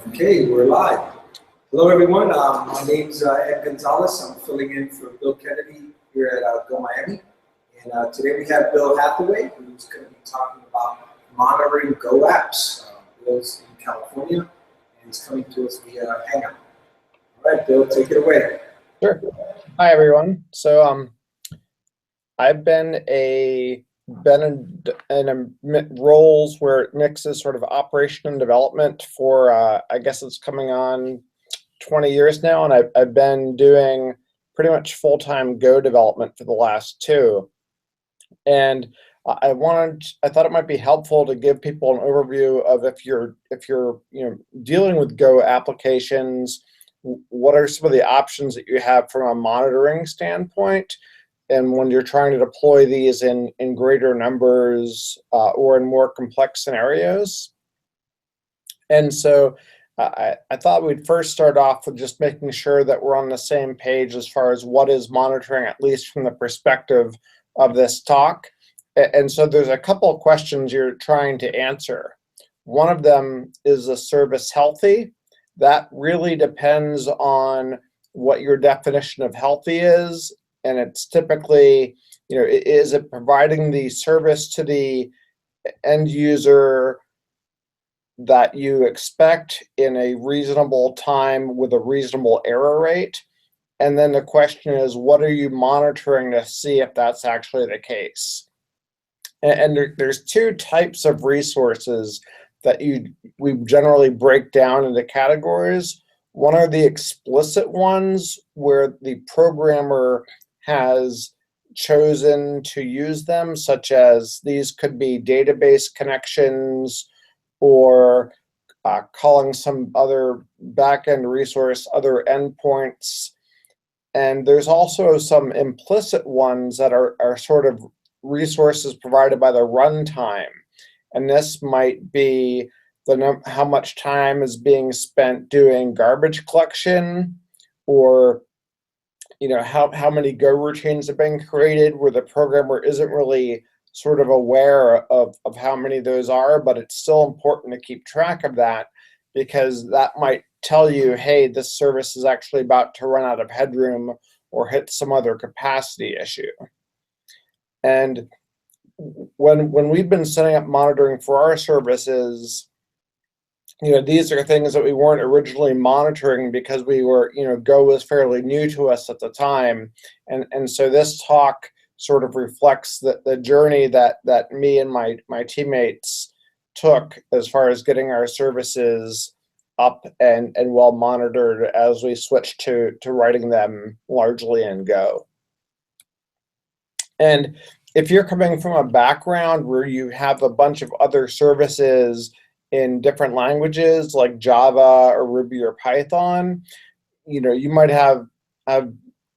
Okay, we're live. Hello, everyone. My name's Ed Gonzalez. I'm filling in for Bill Kennedy here at Go Miami. And today we have Bill Hathaway, who's going to be talking about monitoring Go apps. Bill's in California, and he's coming to us via Hangout. All right, Bill, take it away. Sure. Hi, everyone. So I've been in roles where it mixes sort of operation and development for, I guess it's coming on 20 years now, and I've been doing pretty much full-time Go development for the last 2. And I thought it might be helpful to give people an overview of if you're dealing with Go applications, what are some of the options that you have from a monitoring standpoint, and when you're trying to deploy these in greater numbers or in more complex scenarios. And so I thought we'd first start off with just making sure that we're on the same page as far as what is monitoring, at least from the perspective of this talk. And so there's a couple of questions you're trying to answer. One of them, is the service healthy? That really depends on what your definition of healthy is. And it's typically, is it providing the service to the end user that you expect in a reasonable time with a reasonable error rate? And then the question is, what are you monitoring to see if that's actually the case? And there's 2 types of resources that we generally break down into categories. One are the explicit ones where the programmer has chosen to use them, such as these could be database connections or calling some other backend resource, other endpoints. And there's also some implicit ones that are sort of resources provided by the runtime. And this might be how much time is being spent doing garbage collection, or how many Go routines have been created where the programmer isn't really sort of aware of how many those are, but it's still important to keep track of that, because that might tell you, hey, this service is actually about to run out of headroom or hit some other capacity issue. And when we've been setting up monitoring for our services, these are things that we weren't originally monitoring because we were, Go was fairly new to us at the time. And so this talk sort of reflects the journey that me and my teammates took as far as getting our services up and well monitored as we switched to writing them largely in Go. And if you're coming from a background where you have a bunch of other services in different languages like Java or Ruby or Python, you might have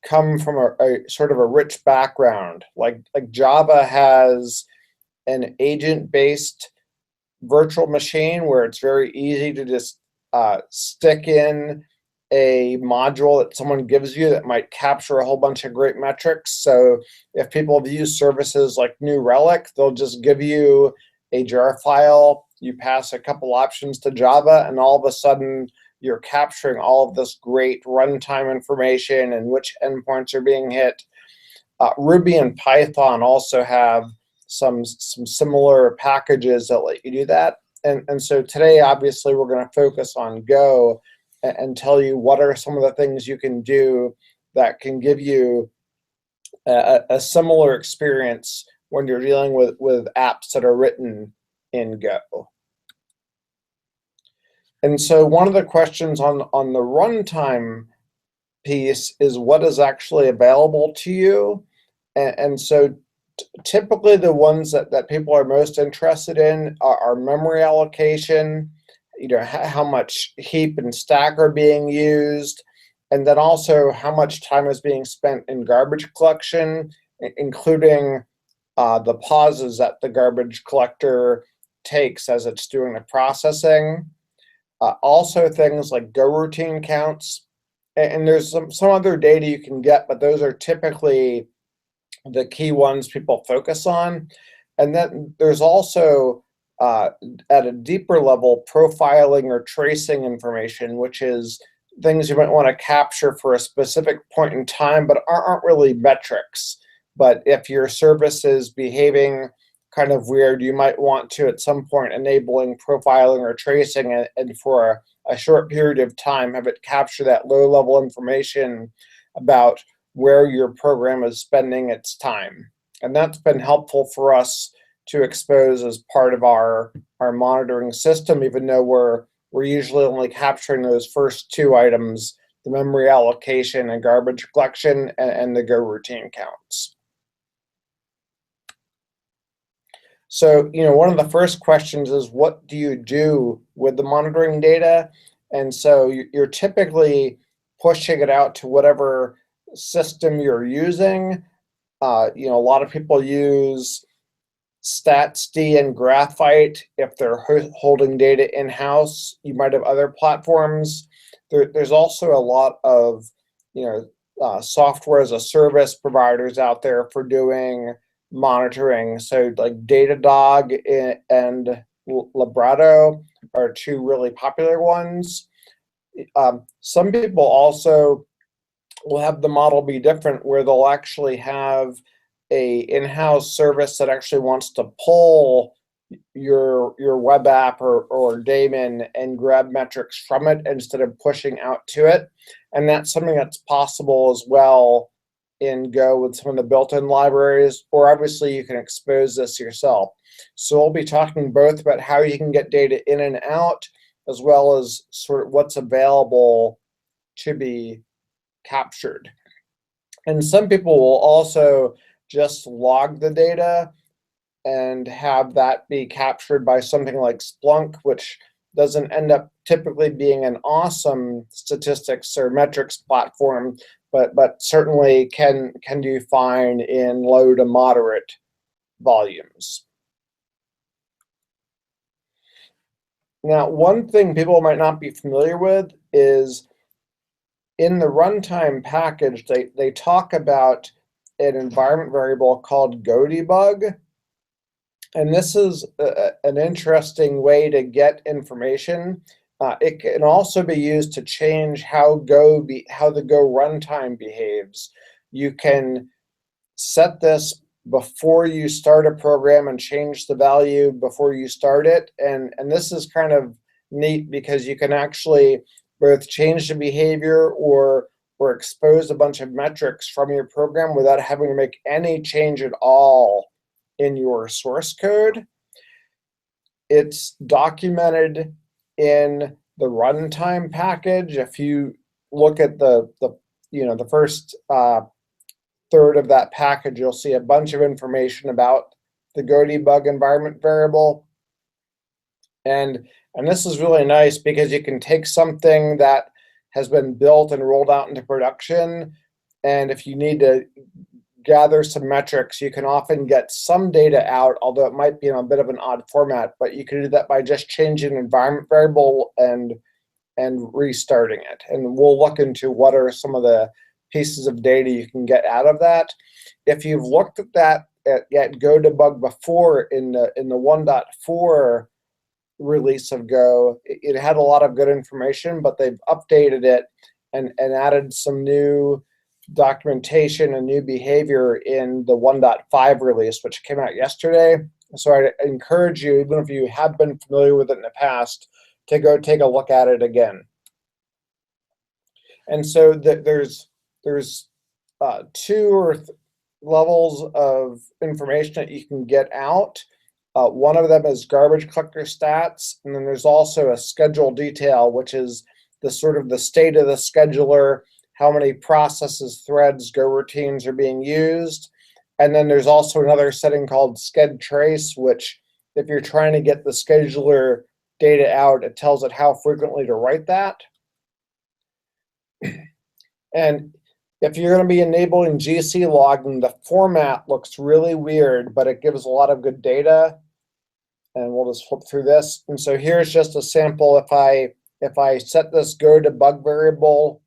come from a sort of a rich background. Like Java has an agent-based virtual machine where it's very easy to just stick in a module that someone gives you that might capture a whole bunch of great metrics. So if people have used services like New Relic, they'll just give you a jar file. You pass a couple options to Java, and all of a sudden you're capturing all of this great runtime information and which endpoints are being hit. Ruby and Python also have some similar packages that let you do that. And so today, obviously, we're going to focus on Go and tell you what are some of the things you can do that can give you a similar experience when you're dealing with apps that are written in Go. And so one of the questions on the runtime piece is what is actually available to you. And so typically the ones that people are most interested in are memory allocation, how much heap and stack are being used, and then also how much time is being spent in garbage collection, including the pauses that the garbage collector takes as it's doing the processing. Also things like Go routine counts, and there's some other data you can get, but those are typically the key ones people focus on. And then there's also at a deeper level, profiling or tracing information, which is things you might want to capture for a specific point in time, but aren't really metrics. But if your service is behaving kind of weird, you might want to, at some point, enabling profiling or tracing, and for a short period of time, have it capture that low-level information about where your program is spending its time. And that's been helpful for us to expose as part of our monitoring system, even though we're usually only capturing those first two items, the memory allocation and garbage collection, and the go routine counts. So, one of the first questions is, what do you do with the monitoring data? And so you're typically pushing it out to whatever system you're using. A lot of people use StatsD and Graphite if they're holding data in-house. You might have other platforms. There's also a lot of software as a service providers out there for doing monitoring. So like GODEBUG and Librado are two really popular ones. Some people also will have the model be different, where they'll actually have a in-house service that actually wants to pull your web app or daemon and grab metrics from it instead of pushing out to it. And that's something that's possible as well in Go with some of the built-in libraries, or obviously you can expose this yourself. So we'll be talking both about how you can get data in and out, as well as sort of what's available to be captured. And some people will also just log the data and have that be captured by something like Splunk, which doesn't end up typically being an awesome statistics or metrics platform, but certainly can do fine in low to moderate volumes. Now, one thing people might not be familiar with is in the runtime package, they talk about an environment variable called GODEBUG. And this is an interesting way to get information. It can also be used to change how the Go runtime behaves. You can set this before you start a program and change the value before you start it. And this is kind of neat because you can actually both change the behavior or expose a bunch of metrics from your program without having to make any change at all in your source code. It's documented in the runtime package. If you look at the first third of that package, you'll see a bunch of information about the GODEBUG environment variable. And this is really nice because you can take something that has been built and rolled out into production, and if you need to gather some metrics, you can often get some data out, although it might be in a bit of an odd format, but you can do that by just changing an environment variable and restarting it. And we'll look into what are some of the pieces of data you can get out of that. If you've looked at that at GODEBUG before in the 1.4 release of Go, it had a lot of good information, but they've updated it and added some new documentation and new behavior in the 1.5 release, which came out yesterday. So I encourage you, even if you have been familiar with it in the past, to go take a look at it again. And so there's two levels of information that you can get out. One of them is garbage collector stats, and then there's also a schedule detail, which is the sort of the state of the scheduler, how many processes, threads, go routines are being used. And then there's also another setting called sched trace, which if you're trying to get the scheduler data out, it tells it how frequently to write that. And if you're going to be enabling GC logging, the format looks really weird, but it gives a lot of good data. And we'll just flip through this. And so here's just a sample. If I set this GODEBUG variable,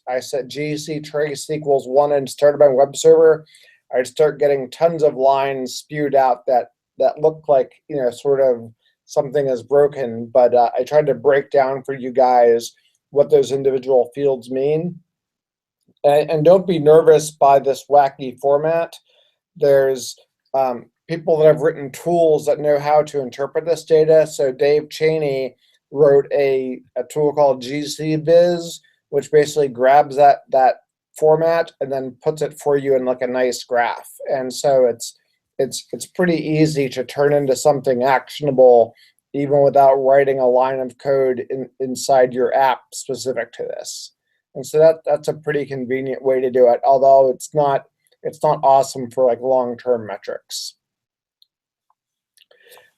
I set GC trace equals 1 and started my web server, I'd start getting tons of lines spewed out that look like sort of something is broken, but I tried to break down for you guys what those individual fields mean. And don't be nervous by this wacky format. There's people that have written tools that know how to interpret this data. So Dave Cheney wrote a tool called GCViz, which basically grabs that format and then puts it for you in like a nice graph. And so it's pretty easy to turn into something actionable even without writing a line of code inside your app specific to this. And so that's a pretty convenient way to do it, although it's not awesome for like long-term metrics.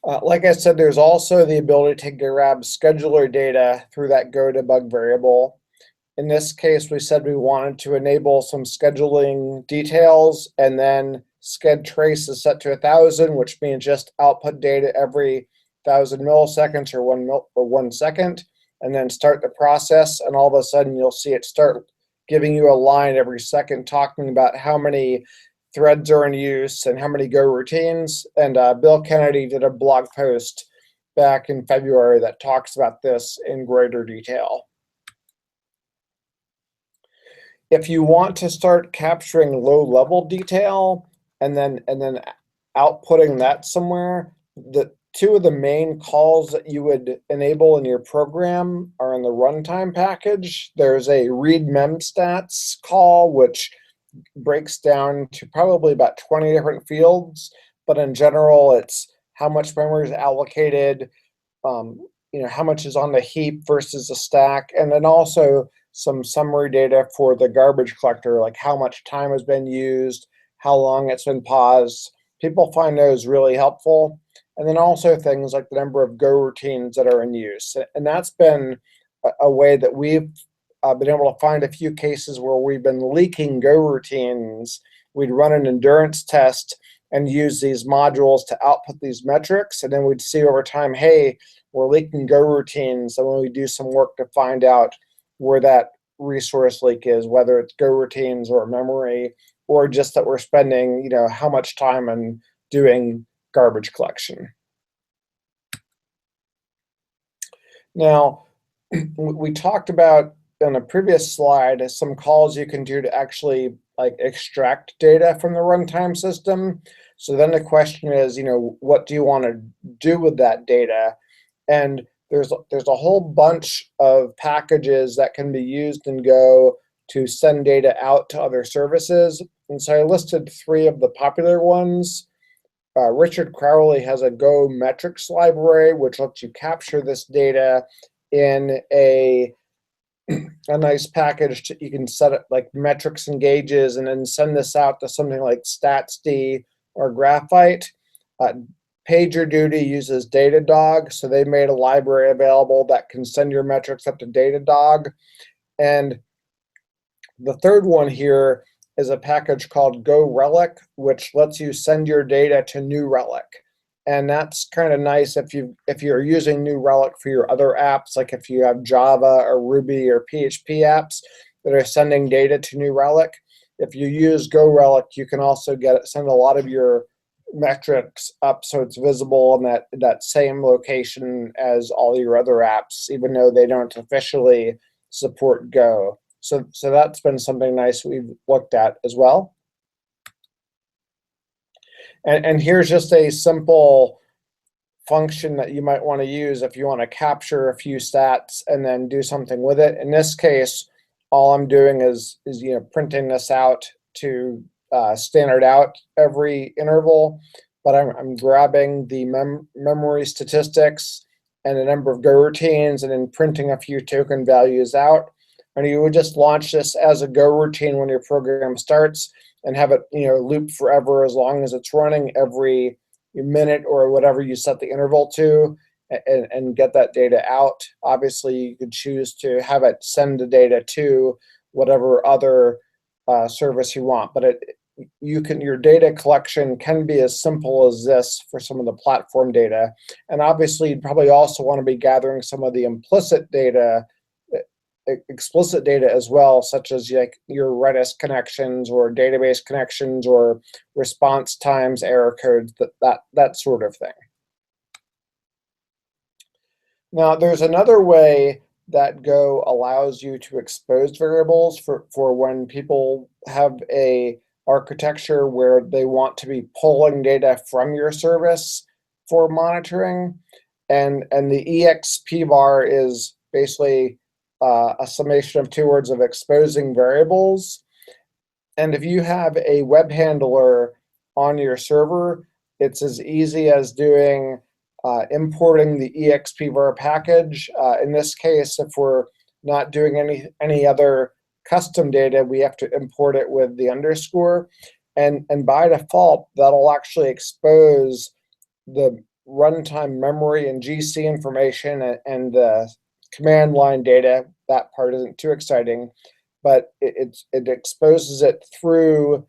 Like I said, there's also the ability to grab scheduler data through that GODEBUG variable. In this case, we said we wanted to enable some scheduling details, and then sched trace is set to 1,000, which means just output data every 1,000 milliseconds or 1 second, and then start the process, and all of a sudden you'll see it start giving you a line every second talking about how many threads are in use and how many Go routines. And Bill Kennedy did a blog post back in February that talks about this in greater detail. If you want to start capturing low-level detail and then outputting that somewhere, the two of the main calls that you would enable in your program are in the runtime package. There's a read memstats call, which breaks down to probably about 20 different fields, but in general, it's how much memory is allocated, how much is on the heap versus the stack, and then also some summary data for the garbage collector, like how much time has been used, how long it's been paused. People find those really helpful. And then also things like the number of Go routines that are in use. And that's been a way that we've been able to find a few cases where we've been leaking Go routines. We'd run an endurance test and use these modules to output these metrics. And then we'd see over time, hey, we're leaking Go routines. And when we do some work to find out where that resource leak is, whether it's Go routines or memory, or just that we're spending, how much time on doing garbage collection. Now, we talked about on a previous slide some calls you can do to actually like extract data from the runtime system. So then the question is, what do you want to do with that data? And there's a whole bunch of packages that can be used in Go to send data out to other services. And so I listed 3 of the popular ones. Richard Crowley has a Go metrics library, which lets you capture this data in a nice package. You can set it like metrics and gauges and then send this out to something like StatsD or Graphite. PagerDuty uses Datadog, so they made a library available that can send your metrics up to Datadog. And the third one here is a package called Go Relic, which lets you send your data to New Relic. And that's kind of nice if you're using New Relic for your other apps, like if you have Java or Ruby or PHP apps that are sending data to New Relic. If you use Go Relic, you can also send a lot of your metrics up so it's visible in that same location as all your other apps, even though they don't officially support Go. So that's been something nice we've looked at as well. And here's just a simple function that you might want to use if you want to capture a few stats and then do something with it. In this case, all I'm doing is printing this out to standard out every interval, but I'm grabbing the memory statistics and the number of Go routines and then printing a few token values out. And you would just launch this as a Go routine when your program starts and have it loop forever as long as it's running every minute or whatever you set the interval to, and get that data out. Obviously, you could choose to have it send the data to whatever other service you want, but your data collection can be as simple as this for some of the platform data. And obviously, you'd probably also want to be gathering some of the implicit data, explicit data as well, such as like your Redis connections or database connections or response times, error codes, that sort of thing. Now, there's another way that Go allows you to expose variables for when people have a architecture where they want to be pulling data from your service for monitoring. And the expvar is basically a summation of two words of exposing variables. And if you have a web handler on your server, it's as easy as doing importing the expvar package. In this case, if we're not doing any other custom data, we have to import it with the underscore. And by default, that'll actually expose the runtime memory and GC information and the command line data. That part isn't too exciting, but it exposes it through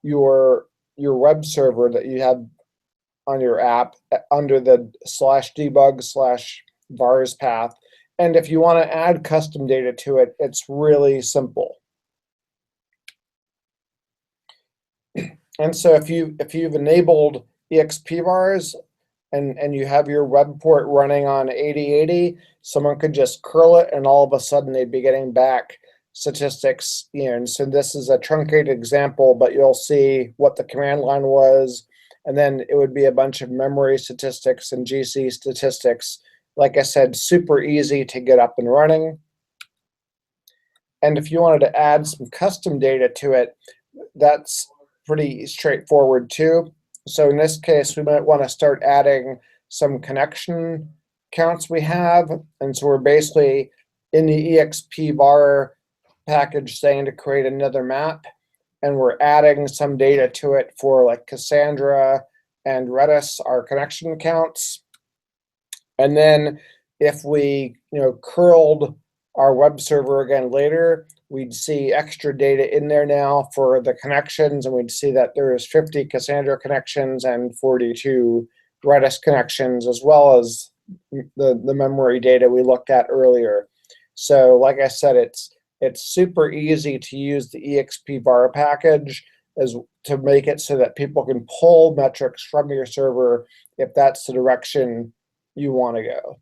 your web server that you have on your app under the /debug/vars path. And if you want to add custom data to it, it's really simple. And so if you've enabled expvars and you have your web port running on 8080, someone could just curl it and all of a sudden they'd be getting back statistics. And so this is a truncated example, but you'll see what the command line was, and then it would be a bunch of memory statistics and GC statistics. Like I said, super easy to get up and running. And if you wanted to add some custom data to it, that's pretty straightforward too. So in this case, we might want to start adding some connection counts we have. And so we're basically in the expvar package saying to create another map, and we're adding some data to it for like Cassandra and Redis, our connection counts. And then if we curled our web server again later, we'd see extra data in there now for the connections, and we'd see that there is 50 Cassandra connections and 42 Redis connections, as well as the memory data we looked at earlier. So like I said, it's super easy to use the expvar package to make it so that people can pull metrics from your server if that's the direction you want to go.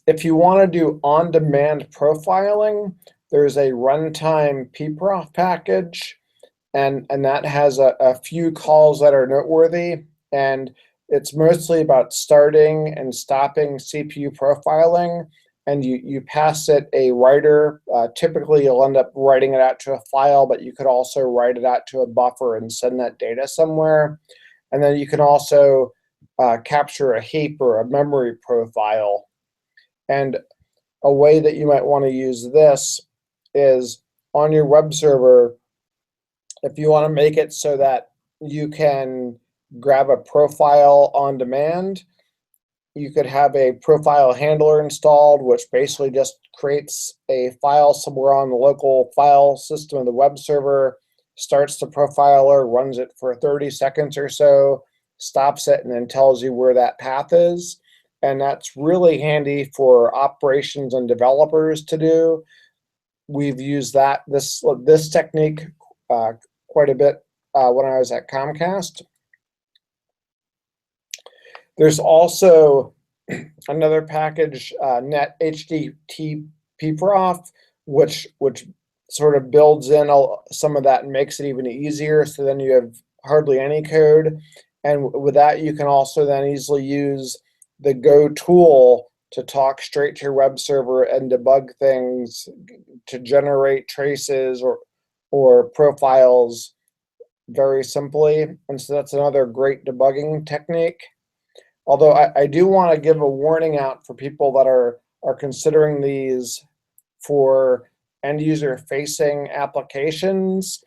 If you want to do on-demand profiling, there's a runtime pprof package, and that has a few calls that are noteworthy, and it's mostly about starting and stopping CPU profiling, and you pass it a writer. Typically, you'll end up writing it out to a file, but you could also write it out to a buffer and send that data somewhere. And then you can also capture a heap or a memory profile. And a way that you might want to use this is on your web server, if you want to make it so that you can grab a profile on demand, you could have a profile handler installed, which basically just creates a file somewhere on the local file system of the web server, starts the profiler, runs it for 30 seconds or so, stops it, and then tells you where that path is. And that's really handy for operations and developers to do. We've used this technique quite a bit when I was at Comcast. There's also another package, net pprof, which sort of builds in some of that and makes it even easier. So then you have hardly any code. And with that, you can also then easily use the Go tool to talk straight to your web server and debug things to generate traces or profiles very simply. And so that's another great debugging technique. Although I do want to give a warning out for people that are considering these for end user facing applications.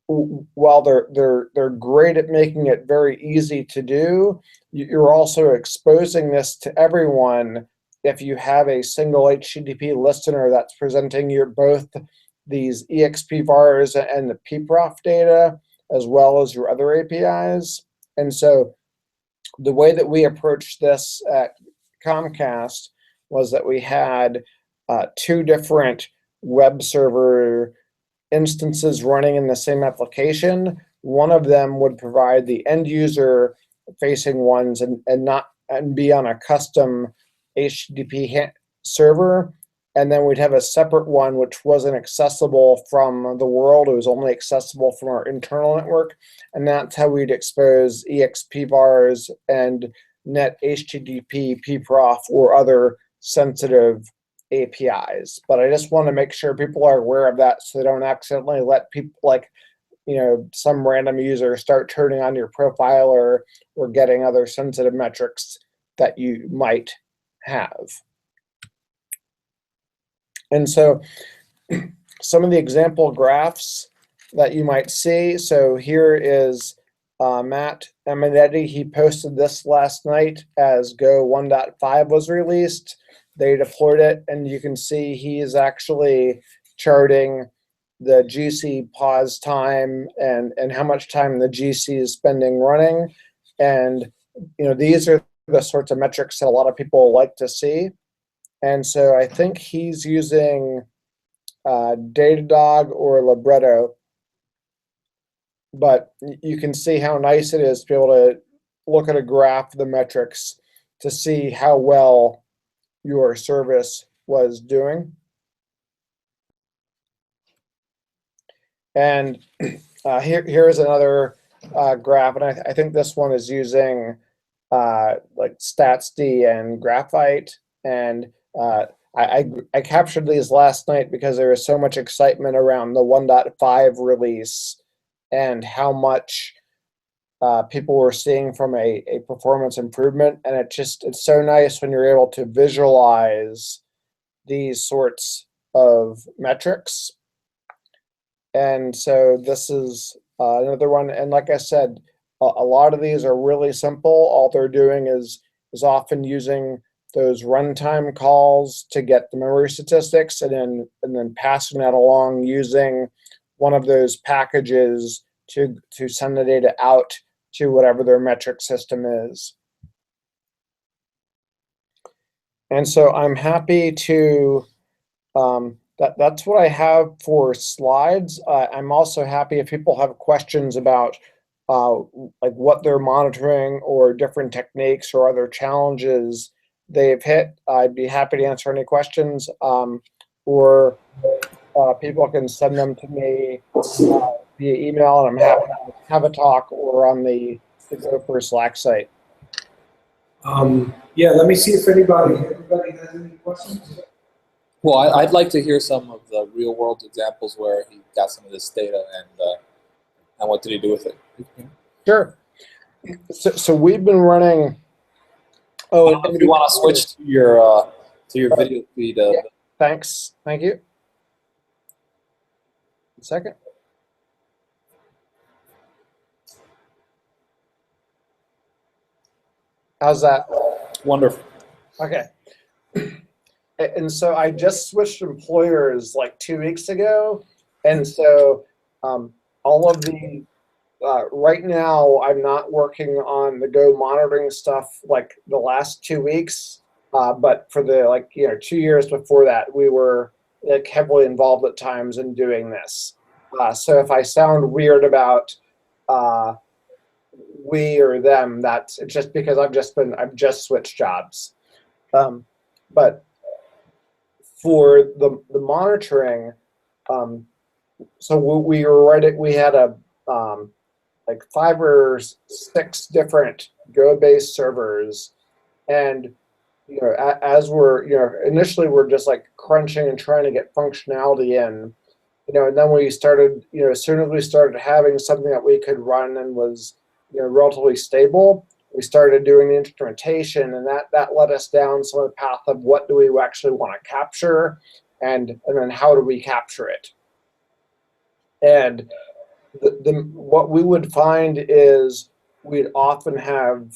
While they're great at making it very easy to do, you're also exposing this to everyone if you have a single HTTP listener that's presenting both these expvars and the pprof data, as well as your other APIs. And so the way that we approached this at Comcast was that we had two different web server instances running in the same application. One of them would provide the end user facing ones and be on a custom HTTP server. And then we'd have a separate one which wasn't accessible from the world. It was only accessible from our internal network. And that's how we'd expose expvars and net HTTP, pprof, or other sensitive APIs. But I just want to make sure people are aware of that so they don't accidentally let people, like, some random user start turning on your profile or getting other sensitive metrics that you might have. And so some of the example graphs that you might see. So here is Matt Eminetti. He posted this last night as Go 1.5 was released. They deployed it, and you can see he is actually charting the GC pause time and how much time the GC is spending running. And these are the sorts of metrics that a lot of people like to see. And so I think he's using Datadog or Libretto, but you can see how nice it is to be able to look at a graph of the metrics to see how well your service was doing. And here's another graph, and I think this one is using like StatsD and graphite. And I captured these last night because there was so much excitement around the 1.5 release and how much people were seeing from a performance improvement. And it's so nice when you're able to visualize these sorts of metrics. And so this is another one. And like I said, a lot of these are really simple. All they're doing is often using those runtime calls to get the memory statistics, and then passing that along using one of those packages to send the data out to whatever their metric system is. And so I'm happy to, that's what I have for slides. I'm also happy if people have questions about like what they're monitoring or different techniques or other challenges they've hit. I'd be happy to answer any questions, or people can send them to me via email, and I'm happy to have a talk or on the Gopher Slack site. Yeah, let me see if anybody has any questions. Well, I'd like to hear some of the real world examples where he got some of this data and what did he do with it. Sure. So we've been running. Oh, if you want to switch to your video feed. Yeah. Thanks. Thank you. A second. How's that? Wonderful. Okay. And so I just switched employers like 2 weeks ago, and so all of the right now I'm not working on the Go monitoring stuff like the last 2 weeks, but for the 2 years before that we were like heavily involved at times in doing this. So if I sound weird about we or them, it's just because I've just switched jobs. But for the monitoring, so we had a like 5 or 6 different Go-based servers, and as we're initially we're just like crunching and trying to get functionality in, and then we started as soon as we started having something that we could run and was relatively stable, we started doing the instrumentation, and that led us down some of the path of what do we actually want to capture, and then how do we capture it. And what we would find is we'd often have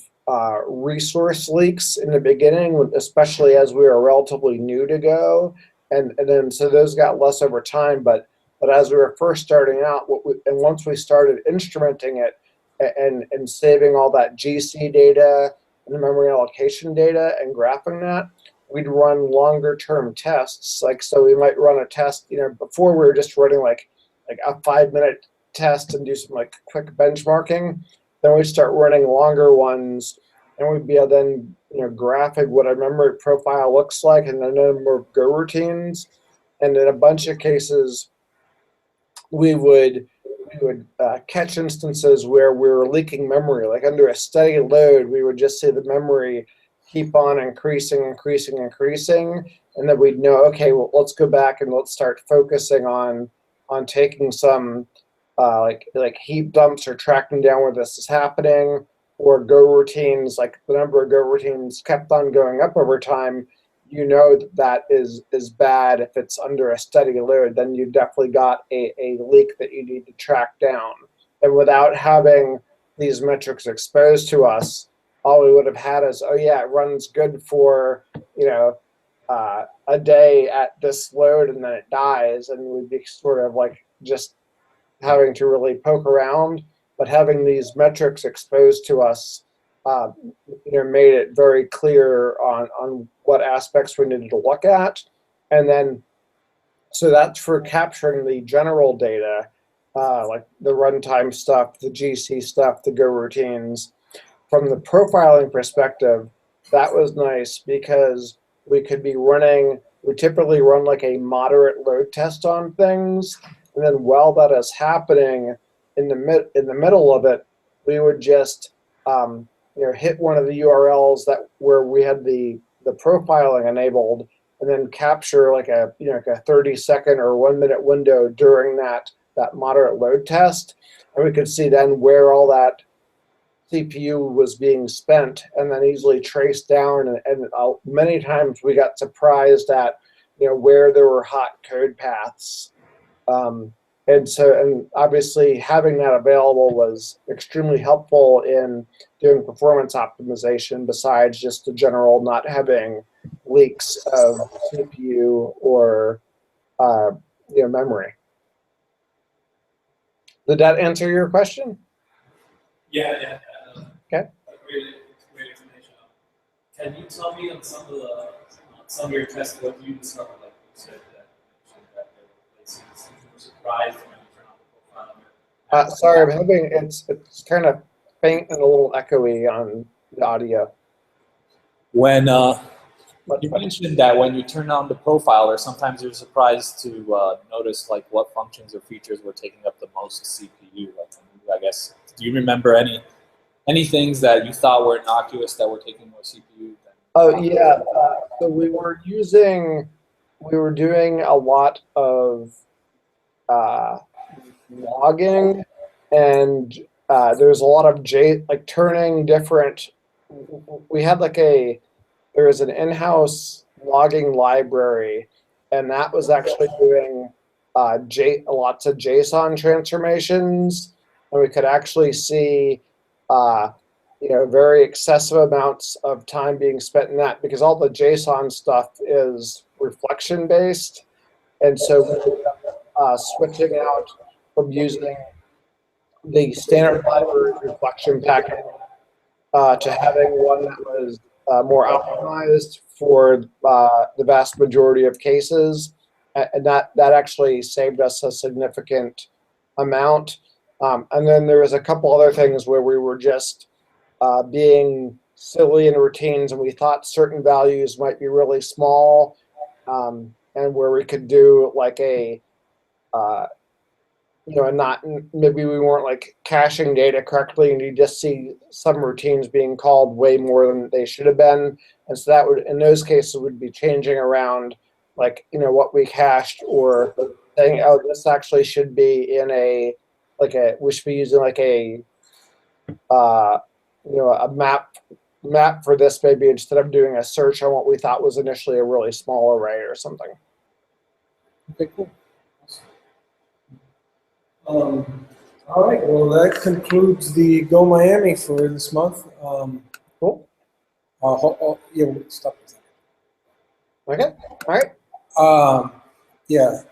resource leaks in the beginning, especially as we were relatively new to Go, and then so those got less over time. But as we were first starting out, and once we started instrumenting it and saving all that GC data and the memory allocation data and graphing that, we'd run longer term tests. So we might run a test. Before we were just running like a 5-minute test and do some quick benchmarking. Then we start running longer ones, and we'd be able to then graphic what a memory profile looks like and the number of Go routines. And in a bunch of cases, we would catch instances where we were leaking memory. Like under a steady load, we would just see the memory keep on increasing, and then we'd know, okay, well, let's go back and let's start focusing on taking some like heap dumps or tracking down where this is happening, or Go routines. Like the number of Go routines kept on going up over time. That is bad. If it's under a steady load, then you definitely got a leak that you need to track down. And without having these metrics exposed to us, all we would have had is, oh yeah, it runs good for a day at this load, and then it dies, and we'd be sort of like just having to really poke around. But having these metrics exposed to us made it very clear on what aspects we needed to look at. And then, so that's for capturing the general data, like the runtime stuff, the GC stuff, the Go routines. From the profiling perspective, that was nice because we could be running, we typically run like a moderate load test on things. And then while that is happening, in the middle of it, we would just hit one of the URLs where we had the profiling enabled, and then capture like a 30-second or 1-minute window during that moderate load test, and we could see then where all that CPU was being spent, and then easily trace down. And many times we got surprised at where there were hot code paths. And obviously having that available was extremely helpful in doing performance optimization, besides just the general not having leaks of CPU or memory. Did that answer your question? Yeah. Okay. Great explanation. Can you tell me on some of your tests what you discovered? Like you said that there were places you were surprised when you turned on the profile. Sorry, I'm having it's kind of faint and a little echoey on the audio. When you mentioned that when you turn on the profiler, sometimes you're surprised to notice like what functions or features were taking up the most CPU. Like, I guess, do you remember any things that you thought were innocuous that were taking more CPU? Oh yeah, so we were doing a lot of logging, and there's a lot of turning different. We had there was an in-house logging library, and that was actually doing lots of JSON transformations, and we could actually see very excessive amounts of time being spent in that, because all the JSON stuff is reflection based, and so switching out from using the standard library reflection packet to having one that was more optimized for the vast majority of cases, and that actually saved us a significant amount. And then there was a couple other things where we were just being silly in routines, and we thought certain values might be really small, and where we could do like maybe we weren't like caching data correctly, and you just see some routines being called way more than they should have been. And so that would, in those cases, would be changing around like, what we cached, or saying, oh, this actually should be in we should be using like a map for this, maybe, instead of doing a search on what we thought was initially a really small array or something. Okay, cool. All right, well, that concludes the Go Miami for this month. Cool. Yeah, we'll stop. Okay, all right. Yeah.